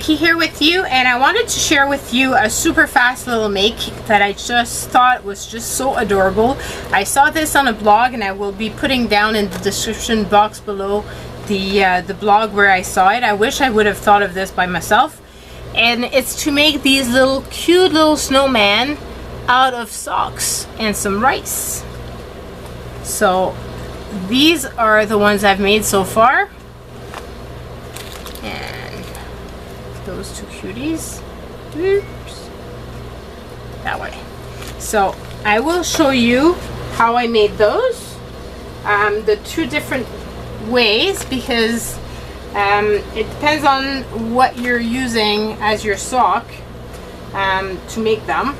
Vicky here with you, and I wanted to share with you a super fast little make that I just thought was just so adorable. I saw this on a blog, and I will be putting down in the description box below the blog where I saw it. I wish I would have thought of this by myself. And it's to make these little cute little snowman out of socks and some rice. So these are the ones I've made so far. And those two cuties. Oops. That way. So I will show you how I made those. The two different ways, because it depends on what you're using as your sock to make them.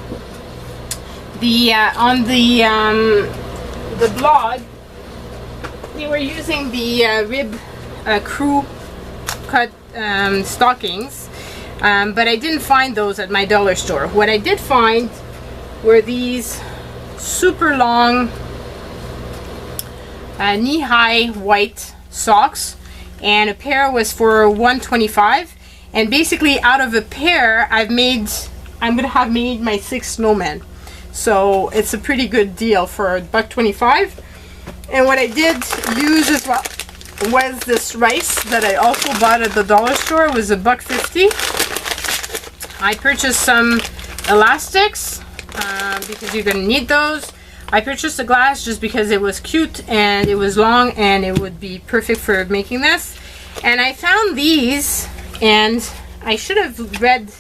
On the blog, they were using the rib crew cut stockings, but I didn't find those at my dollar store. What I did find were these super long knee-high white socks, and a pair was for $1.25, and basically out of a pair I'm gonna have made my 6 snowmen. So it's a pretty good deal for $1.25. And what I did use as well was this rice that I also bought at the dollar store. It was $1.50. I purchased some elastics because you're gonna need those. I purchased a glass just because it was cute and it was long and it would be perfect for making this. And I found these, and I should have read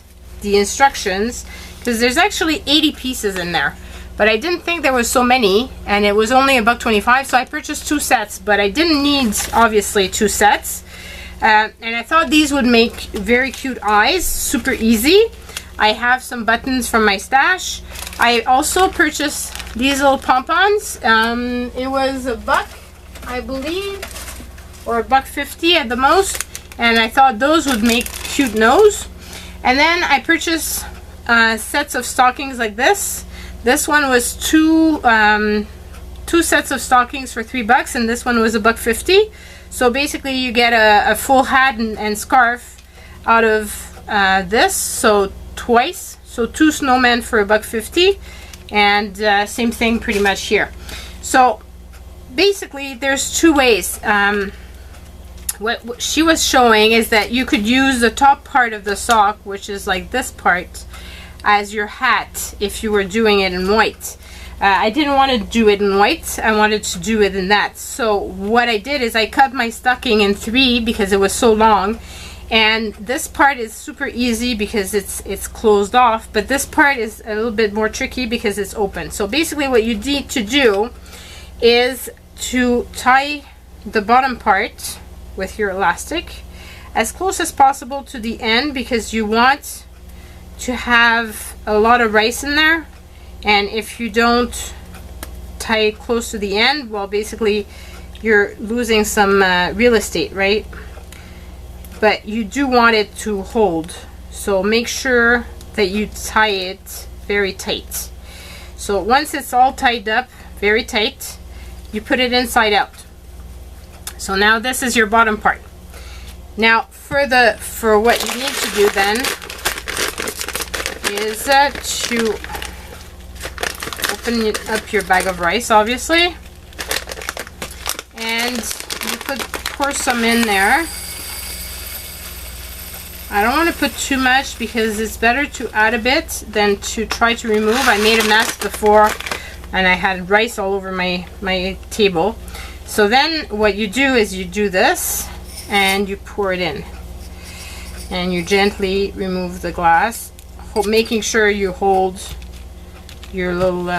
the instructions because there's actually 80 pieces in there. But I didn't think there was so many, and it was only $1.25, so I purchased 2 sets, but I didn't need, obviously, 2 sets. And I thought these would make very cute eyes, super easy. I have some buttons from my stash. I also purchased these little pom-poms. It was $1, I believe, or $1.50 at the most, and I thought those would make cute nose. And then I purchased sets of stockings like this. This one was two sets of stockings for $3, and this one was $1.50. So basically you get a full hat and scarf out of this, so twice. So 2 snowmen for $1.50, and same thing pretty much here. So basically there's 2 ways. What she was showing is that you could use the top part of the sock, which is like this part, as your hat if you were doing it in white. I didn't want to do it in white, I wanted to do it in that. So what I did is I cut my stocking in 3 because it was so long, and this part is super easy because it's closed off, but this part is a little bit more tricky because it's open. So basically what you need to do is to tie the bottom part with your elastic as close as possible to the end, because you want to have a lot of rice in there, and if you don't tie it close to the end, well, basically you're losing some real estate, right? But you do want it to hold, so make sure that you tie it very tight. So once it's all tied up very tight, you put it inside out. So now this is your bottom part. Now for what you need to do then is to open up your bag of rice, obviously, and you could pour some in there. I don't want to put too much because it's better to add a bit than to try to remove. I made a mess before and I had rice all over my table. So then what you do is you do this and you pour it in, and you gently remove the glass, making sure you hold your little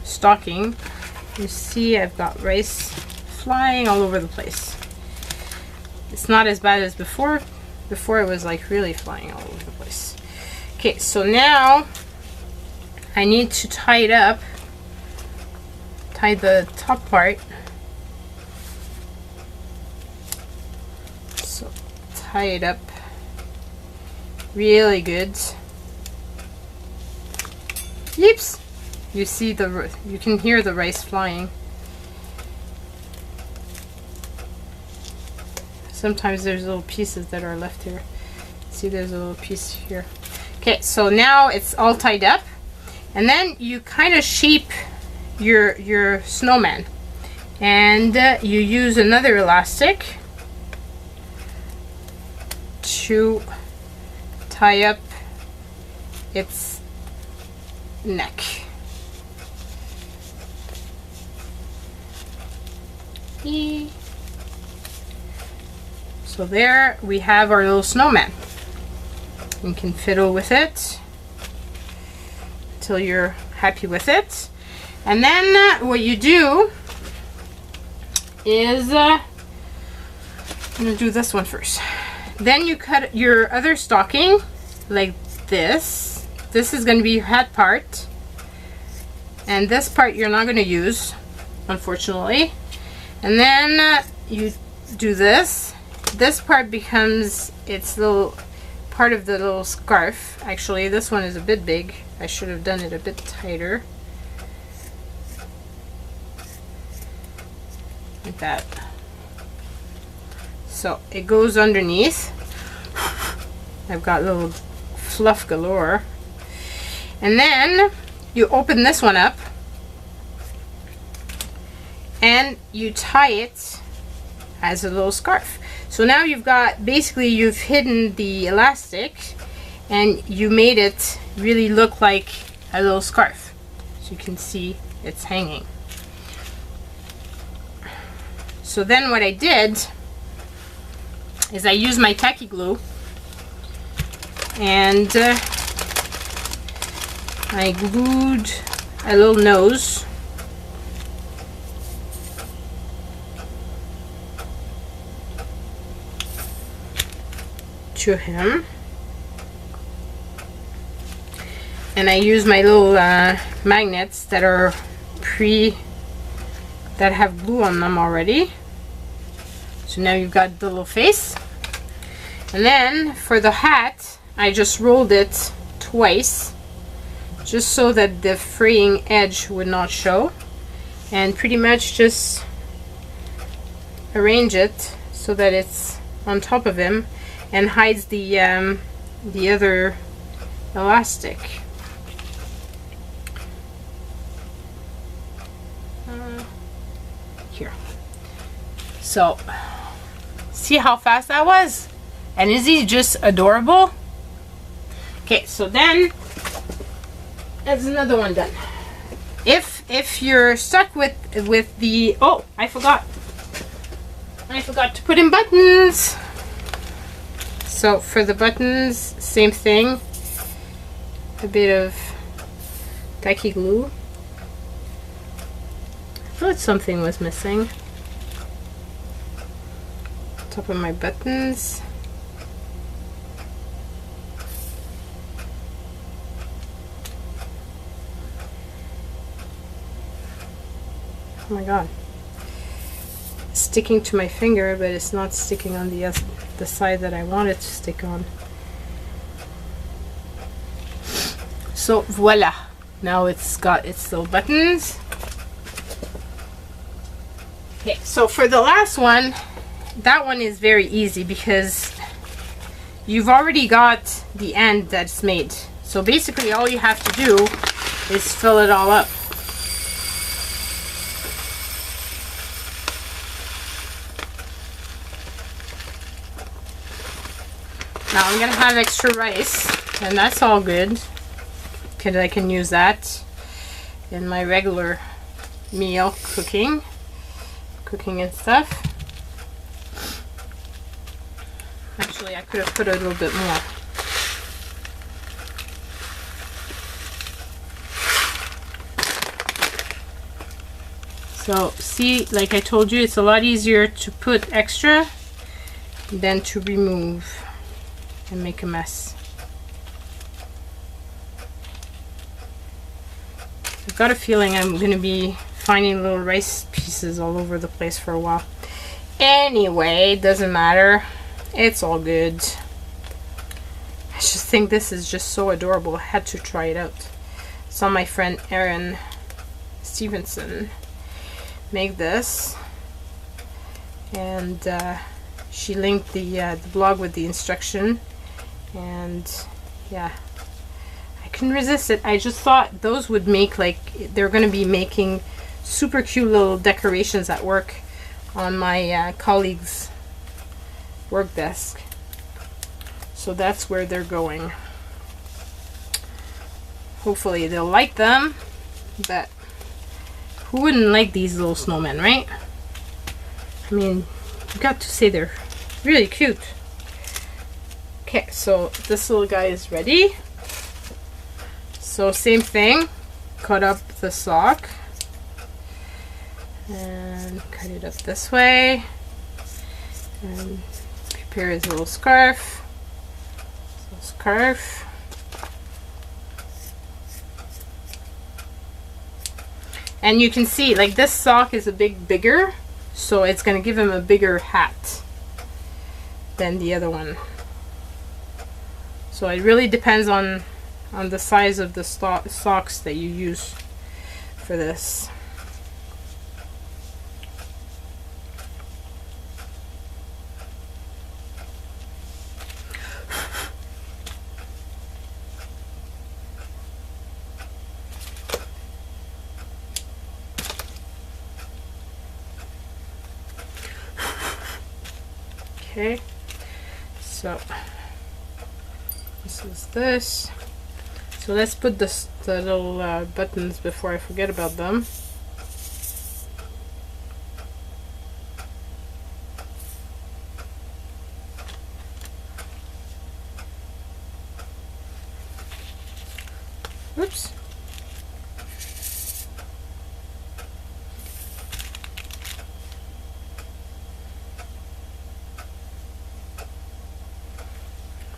stocking. You see I've got rice flying all over the place. It's not as bad as before. Before it was like really flying all over the place. Okay, so now I need to tie it up, tie the top part. So tie it up really good. Yips! You see you can hear the rice flying. Sometimes there's little pieces that are left here. See, there's a little piece here. Okay, so now it's all tied up, and then you kind of shape your snowman, and you use another elastic to tie up its neck. So there we have our little snowman. You can fiddle with it until you're happy with it. And then what you do is, I'm gonna do this one first. Then you cut your other stocking like this. This is gonna be your hat part. And this part you're not gonna use, unfortunately. And then you do this. This part becomes its little part of the little scarf. Actually, this one is a bit big. I should have done it a bit tighter. Like that. So it goes underneath. I've got little fluff galore. And then you open this one up and you tie it as a little scarf. So now you've got, basically you've hidden the elastic and you made it really look like a little scarf. So you can see it's hanging. So then what I did is I used my tacky glue and I glued a little nose to him, and I use my little magnets that are that have glue on them already. So now you've got the little face. And then for the hat, I just rolled it twice just so that the fraying edge would not show, and pretty much just arrange it so that it's on top of him and hides the other elastic. Here. So, see how fast that was? And is he just adorable? Okay, so then that's another one done. If you're stuck with the, oh, I forgot to put in buttons. So for the buttons, same thing. A bit of tacky glue. I thought something was missing. Top of my buttons. Oh my god. It's sticking to my finger, but it's not sticking on the side that I want it to stick on. So voila. Now it's got its little buttons. Okay, so for the last one, that one is very easy because you've already got the end that's made. So basically all you have to do is fill it all up. Now I'm gonna have extra rice, and that's all good because I can use that in my regular meal cooking and stuff. Actually, I could have put a little bit more. So see, like I told you, it's a lot easier to put extra than to remove and make a mess. I've got a feeling I'm going to be finding little rice pieces all over the place for a while. Anyway, it doesn't matter. It's all good. I just think this is just so adorable. I had to try it out. Saw my friend Erin Stevenson make this, and she linked the blog with the instruction, And yeah, I couldn't resist it. I just thought those would make, like, they're gonna be making super cute little decorations at work on my colleague's work desk. So that's where they're going. Hopefully they'll like them, but who wouldn't like these little snowmen, right? I mean, you got to say they're really cute. Okay, so this little guy is ready. So same thing, cut up the sock and cut it up this way and prepare his little scarf. So scarf. And you can see, like, this sock is a bit bigger, so it's gonna give him a bigger hat than the other one. So it really depends on the size of the socks that you use for this. Okay, so this is this. So let's put the little buttons before I forget about them. Oops.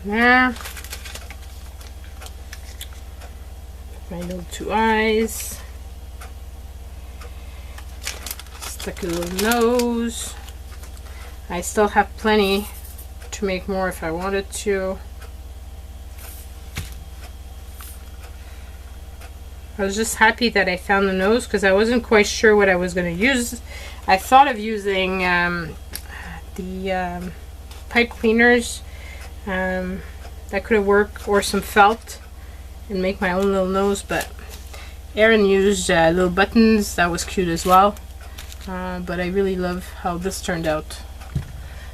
There. My little two eyes. Stuck a little nose. I still have plenty to make more if I wanted to. I was just happy that I found the nose because I wasn't quite sure what I was going to use. I thought of using the pipe cleaners. That could have worked, or some felt and make my own little nose, but Aaron used little buttons. That was cute as well, but I really love how this turned out.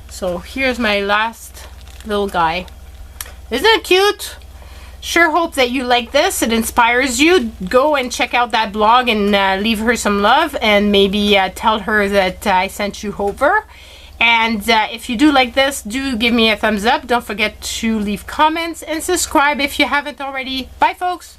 So here's my last little guy. Isn't it cute? Sure hope that you like this. It inspires you. Go and check out that blog and leave her some love, and maybe tell her that I sent you over. And if you do like this, do give me a thumbs up. Don't forget to leave comments and subscribe if you haven't already. Bye, folks.